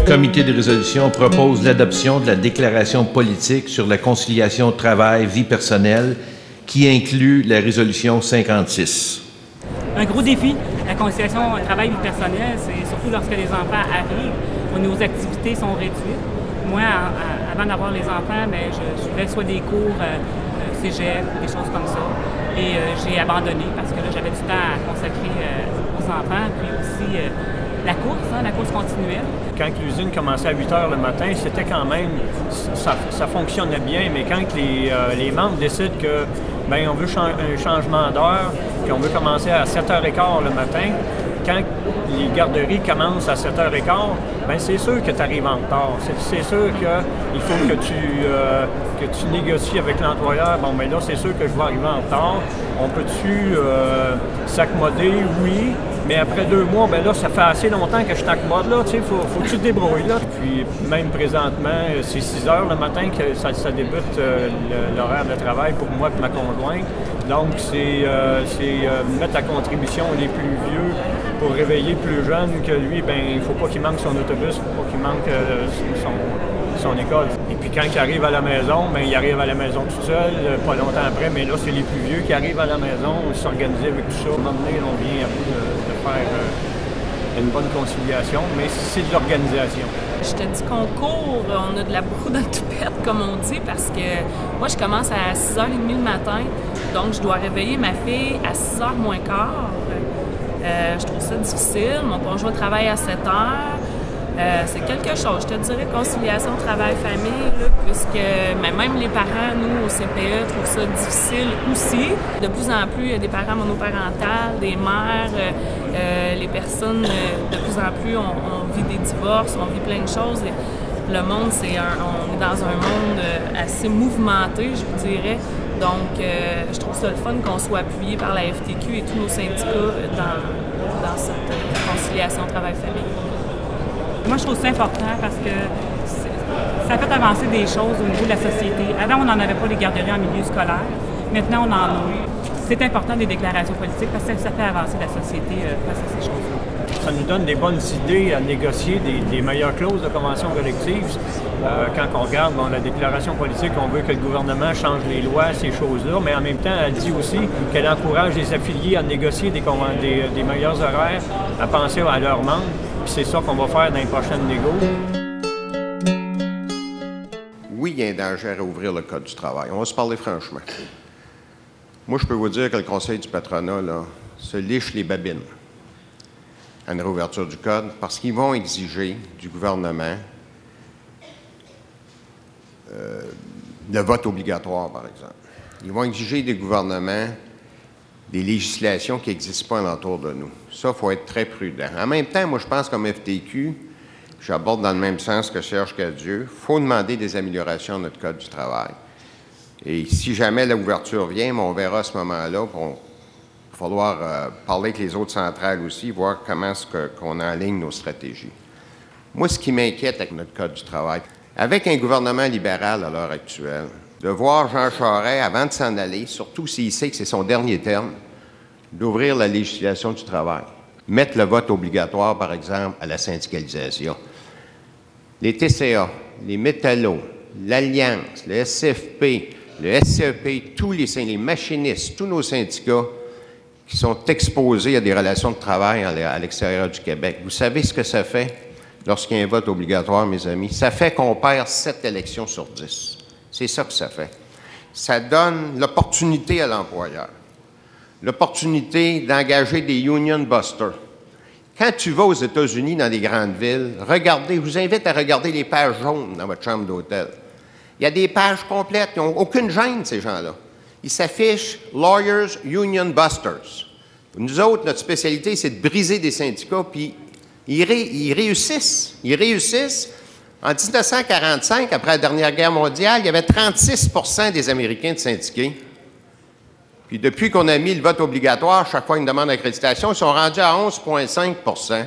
comité de résolution propose l'adoption de la déclaration politique sur la conciliation travail-vie personnelle qui inclut la résolution 56. Un gros défi, la conciliation travail-vie personnelle, c'est surtout lorsque les enfants arrivent, nos activités sont réduites. Moi, avant d'avoir les enfants, je suivais soit des cours cégep, des choses comme ça. Et j'ai abandonné parce que là, j'avais du temps à consacrer aux enfants, puis aussi la course continuelle. Quand l'usine commençait à 8 heures le matin, c'était quand même, ça fonctionnait bien, mais quand les membres décident que on veut un changement d'heure, puis on veut commencer à 7h15 le matin, quand les garderies commencent à 7h15, c'est sûr que tu arrives en retard. C'est sûr qu'il faut que tu négocies avec l'employeur. Là, c'est sûr que je vais arriver en retard. On peut-tu s'accommoder? Oui. Mais après 2 mois, là, ça fait assez longtemps que je t'accommode, là, tu sais, faut que tu te débrouilles, là. Puis, même présentement, c'est 6 heures le matin que ça débute l'horaire de travail pour moi et ma conjointe. Donc, c'est mettre à contribution les plus vieux pour réveiller le plus jeune que lui, il ne faut pas qu'il manque son autobus, il ne faut pas qu'il manque son école. Et puis quand il arrive à la maison, il arrive à la maison tout seul, pas longtemps après, mais là, c'est les plus vieux qui arrivent à la maison, ils s'organisent avec tout ça. À un moment donné, on vient à bout de faire une bonne conciliation, mais c'est de l'organisation. Je te dis qu'on court, on a de la broue dans le toupette, comme on dit, parce que moi, je commence à 6h30 le matin, donc je dois réveiller ma fille à 6h moins quart. Je trouve ça difficile. Mon conjoint travaille à 7h. C'est quelque chose, je te dirais, conciliation travail-famille, puisque même les parents, nous, au CPE, trouvent ça difficile aussi. De plus en plus, il y a des parents monoparentales, des mères, les personnes, de plus en plus, on vit des divorces, on vit plein de choses. Le monde, on est dans un monde assez mouvementé, je vous dirais. Donc, je trouve ça le fun qu'on soit appuyé par la FTQ et tous nos syndicats dans cette conciliation travail-famille. Moi, je trouve ça important parce que ça fait avancer des choses au niveau de la société. Avant, on n'en avait pas les garderies en milieu scolaire. Maintenant, on en a. C'est important des déclarations politiques parce que ça fait avancer la société face à ces choses-là. Ça nous donne des bonnes idées à négocier des meilleures clauses de convention collective. Quand on regarde la déclaration politique, on veut que le gouvernement change les lois, ces choses-là, mais en même temps, elle dit aussi qu'elle encourage les affiliés à négocier des meilleurs horaires, à penser à leurs membres. Puis c'est ça qu'on va faire dans les prochaines négos. Oui, il y a un danger à réouvrir le Code du travail. On va se parler franchement. Moi, je peux vous dire que le Conseil du patronat se liche les babines à une réouverture du Code parce qu'ils vont exiger du gouvernement le vote obligatoire, par exemple. Ils vont exiger des gouvernements des législations qui n'existent pas alentour de nous. Ça, il faut être très prudent. En même temps, moi, je pense comme FTQ, j'aborde dans le même sens que Serge Cadieux, il faut demander des améliorations à notre Code du travail. Et si jamais l'ouverture vient, on verra à ce moment-là, il va falloir parler avec les autres centrales aussi, voir comment est-ce qu'on enligne nos stratégies. Moi, ce qui m'inquiète avec notre Code du travail, avec un gouvernement libéral à l'heure actuelle, de voir Jean Charest, avant de s'en aller, surtout s'il sait que c'est son dernier terme, d'ouvrir la législation du travail. Mettre le vote obligatoire, par exemple, à la syndicalisation. Les TCA, les métallos, l'Alliance, le SFP, le SCEP, tous les machinistes, tous nos syndicats qui sont exposés à des relations de travail à l'extérieur du Québec. Vous savez ce que ça fait lorsqu'il y a un vote obligatoire, mes amis? Ça fait qu'on perd 7 élections sur 10. C'est ça que ça fait. Ça donne l'opportunité à l'employeur, l'opportunité d'engager des union busters. Quand tu vas aux États-Unis, dans des grandes villes, regardez, je vous invite à regarder les pages jaunes dans votre chambre d'hôtel. Il y a des pages complètes, ils n'ont aucune gêne, ces gens-là. Ils s'affichent « Lawyers Union Busters ». Nous autres, notre spécialité, c'est de briser des syndicats, puis ils réussissent. Ils réussissent. En 1945, après la dernière guerre mondiale, il y avait 36 % des Américains de syndiqués. Puis depuis qu'on a mis le vote obligatoire, chaque fois une demande d'accréditation, ils sont rendus à 11,5 %.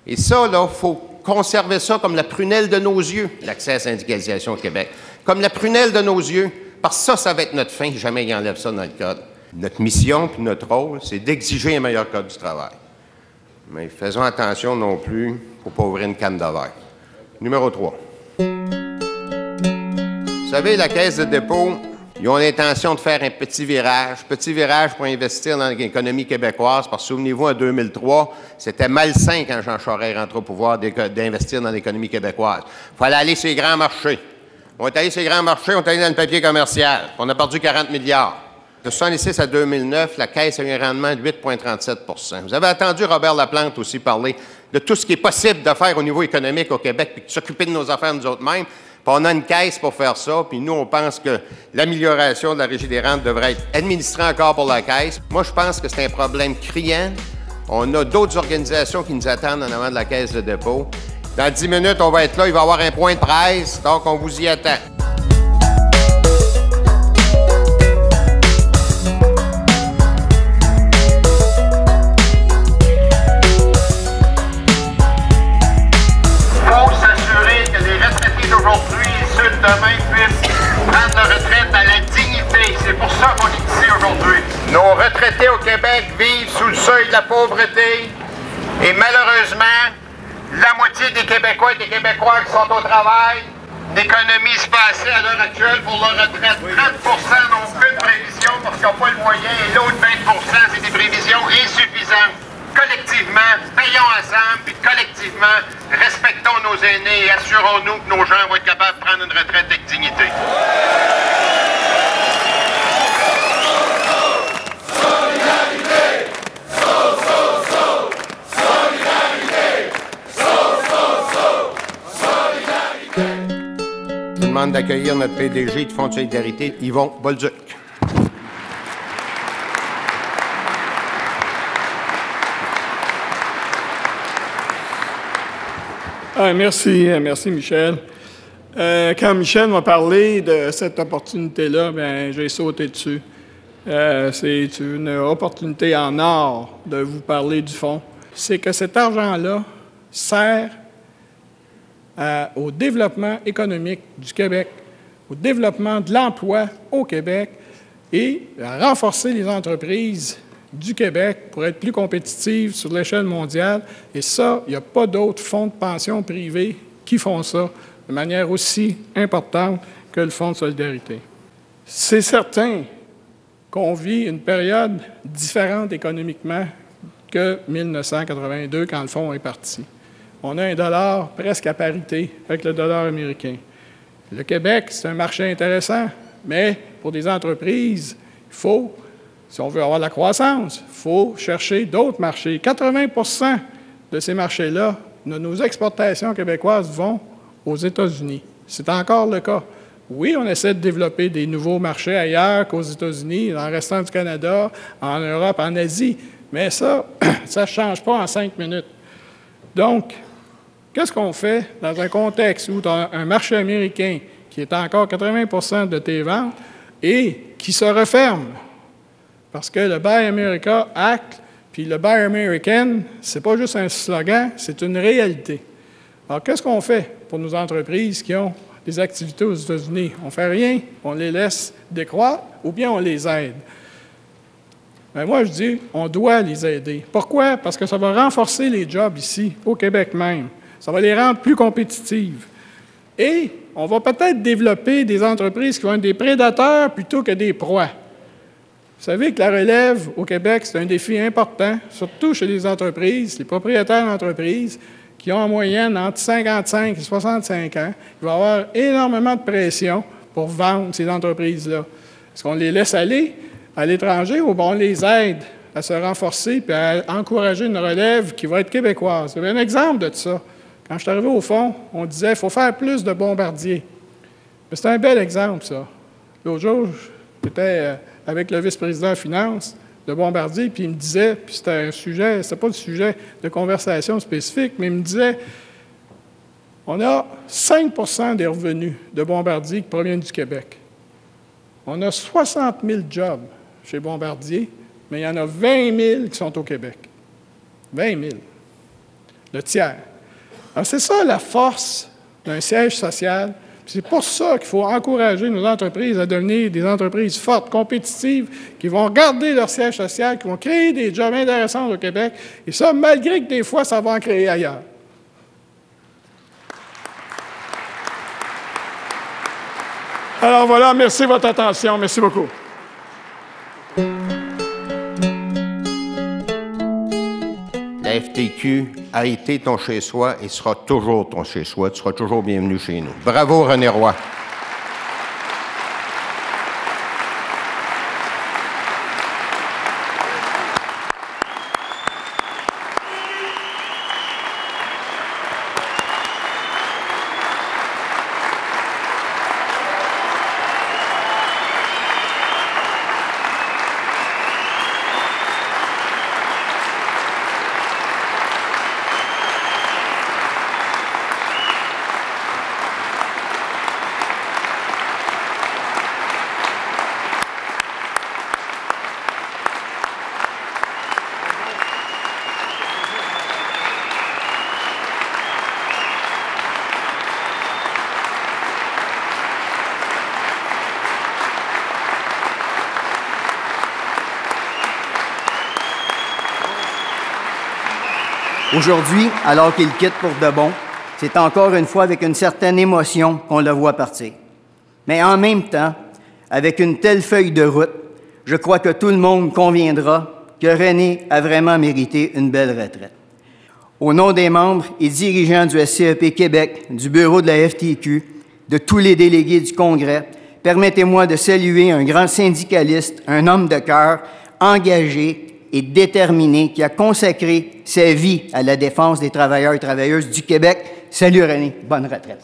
Et ça, il faut conserver ça comme la prunelle de nos yeux, l'accès à la syndicalisation au Québec. Comme la prunelle de nos yeux, parce que ça va être notre fin, jamais ils enlèvent ça dans le Code. Notre mission puis notre rôle, c'est d'exiger un meilleur Code du travail. Mais faisons attention non plus, il ne faut pas ouvrir une canne de verre. Numéro 3. Vous savez, la Caisse de dépôt, ils ont l'intention de faire un petit virage pour investir dans l'économie québécoise, parce que souvenez-vous, en 2003, c'était malsain quand Jean Charest est rentré au pouvoir d'investir dans l'économie québécoise. Il fallait aller sur les grands marchés. On est allé sur les grands marchés, on est allé dans le papier commercial. On a perdu 40 milliards. De 1976 à 2009, la Caisse a eu un rendement de 8,37 %. Vous avez entendu Robert Laplante aussi parler de tout ce qui est possible de faire au niveau économique au Québec, puis de s'occuper de nos affaires nous autres mêmes. Puis on a une caisse pour faire ça, puis nous, on pense que l'amélioration de la Régie des rentes devrait être administrée encore pour la Caisse. Moi, je pense que c'est un problème criant. On a d'autres organisations qui nous attendent en avant de la Caisse de dépôt. Dans 10 minutes, on va être là, il va y avoir un point de presse, donc on vous y attend. Demain puissent prendre leur retraite à la dignité. C'est pour ça qu'on est ici aujourd'hui. Nos retraités au Québec vivent sous le seuil de la pauvreté et malheureusement, la moitié des Québécois et des Québécois qui sont au travail n'économisent pas assez à l'heure actuelle pour leur retraite. 30 n'ont aucune prévision parce qu'ils n'ont pas le moyen et l'autre 20 c'est des prévisions insuffisantes. Collectivement, payons ensemble, puis collectivement, respectons nos aînés et assurons-nous que nos gens vont être capables de prendre une retraite avec dignité. Je vous demande d'accueillir notre PDG du Fonds de solidarité, Yvon Bolduc. Merci Michel. Quand Michel m'a parlé de cette opportunité-là, j'ai sauté dessus. C'est une opportunité en or de vous parler du fonds. C'est que cet argent-là sert au développement économique du Québec, au développement de l'emploi au Québec et à renforcer les entreprises du Québec pour être plus compétitive sur l'échelle mondiale. Et ça, il n'y a pas d'autres fonds de pension privés qui font ça de manière aussi importante que le Fonds de solidarité. C'est certain qu'on vit une période différente économiquement que 1982, quand le fonds est parti. On a un dollar presque à parité avec le dollar américain. Le Québec, c'est un marché intéressant, mais pour des entreprises, il faut, si on veut avoir de la croissance, il faut chercher d'autres marchés. 80 de ces marchés-là, de nos exportations québécoises vont aux États-Unis. C'est encore le cas. Oui, on essaie de développer des nouveaux marchés ailleurs qu'aux États-Unis, dans le restant du Canada, en Europe, en Asie, mais ça ne change pas en 5 minutes. Donc, qu'est-ce qu'on fait dans un contexte où tu as un marché américain qui est encore 80 de tes ventes et qui se referme? Parce que le Buy America Act, puis le Buy American, c'est pas juste un slogan, c'est une réalité. Alors, qu'est-ce qu'on fait pour nos entreprises qui ont des activités aux États-Unis? On ne fait rien, on les laisse décroître ou bien on les aide. Bien, moi, je dis, on doit les aider. Pourquoi? Parce que ça va renforcer les jobs ici, au Québec même. Ça va les rendre plus compétitives. Et on va peut-être développer des entreprises qui vont être des prédateurs plutôt que des proies. Vous savez que la relève au Québec, c'est un défi important, surtout chez les entreprises, les propriétaires d'entreprises qui ont en moyenne entre 55 et 65 ans. Il va y avoir énormément de pression pour vendre ces entreprises-là. Est-ce qu'on les laisse aller à l'étranger ou on les aide à se renforcer et à encourager une relève qui va être québécoise? Il y a un exemple de ça. Quand je suis arrivé au fond, on disait qu'il faut faire plus de bombardiers. C'est un bel exemple, ça. L'autre jour, j'étais avec le vice-président des Finances de Bombardier, puis il me disait, puis c'était un sujet, c'était pas le sujet de conversation spécifique, mais il me disait, on a 5 des revenus de Bombardier qui proviennent du Québec. On a 60 000 jobs chez Bombardier, mais il y en a 20 000 qui sont au Québec. 20 000. Le tiers. Alors, c'est ça la force d'un siège social. C'est pour ça qu'il faut encourager nos entreprises à devenir des entreprises fortes, compétitives, qui vont garder leur siège social, qui vont créer des jobs intéressants au Québec. Et ça, malgré que des fois, ça va en créer ailleurs. Alors voilà, merci de votre attention. Merci beaucoup. La FTQ a été ton chez-soi et sera toujours ton chez-soi. Tu seras toujours bienvenu chez nous. Bravo, René Roy. Aujourd'hui, alors qu'il quitte pour de bon, c'est encore une fois avec une certaine émotion qu'on le voit partir. Mais en même temps, avec une telle feuille de route, je crois que tout le monde conviendra que René a vraiment mérité une belle retraite. Au nom des membres et dirigeants du SCEP Québec, du bureau de la FTQ, de tous les délégués du Congrès, permettez-moi de saluer un grand syndicaliste, un homme de cœur, engagé et déterminé, qui a consacré sa vie à la défense des travailleurs et travailleuses du Québec. Salut René, bonne retraite.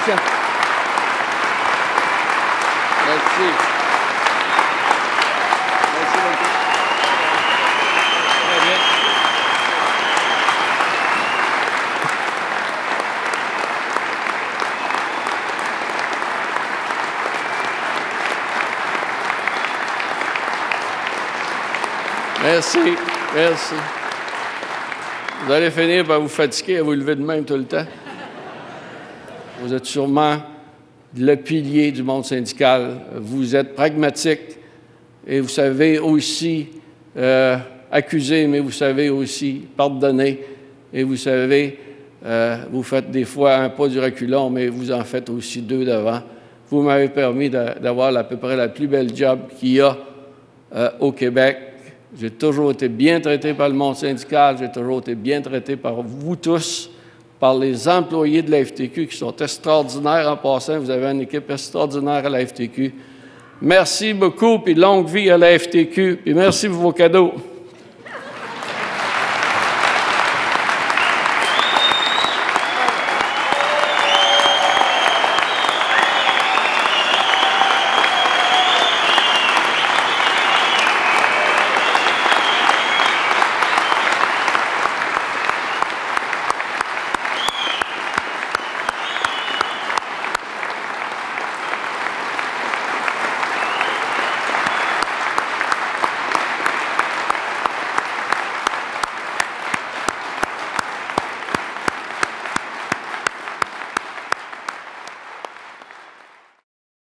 Merci. Merci beaucoup. Très bien. Merci, merci. Vous allez finir par vous fatiguer à vous lever de même tout le temps. Vous êtes sûrement le pilier du monde syndical. Vous êtes pragmatique et vous savez aussi accuser, mais vous savez aussi pardonner. Et vous savez, vous faites des fois un pas du reculon, mais vous en faites aussi deux devant. Vous m'avez permis d'avoir à peu près la plus belle job qu'il y a au Québec. J'ai toujours été bien traité par le monde syndical, j'ai toujours été bien traité par vous tous, par les employés de la FTQ qui sont extraordinaires en passant. Vous avez une équipe extraordinaire à la FTQ. Merci beaucoup, puis longue vie à la FTQ, puis merci pour vos cadeaux.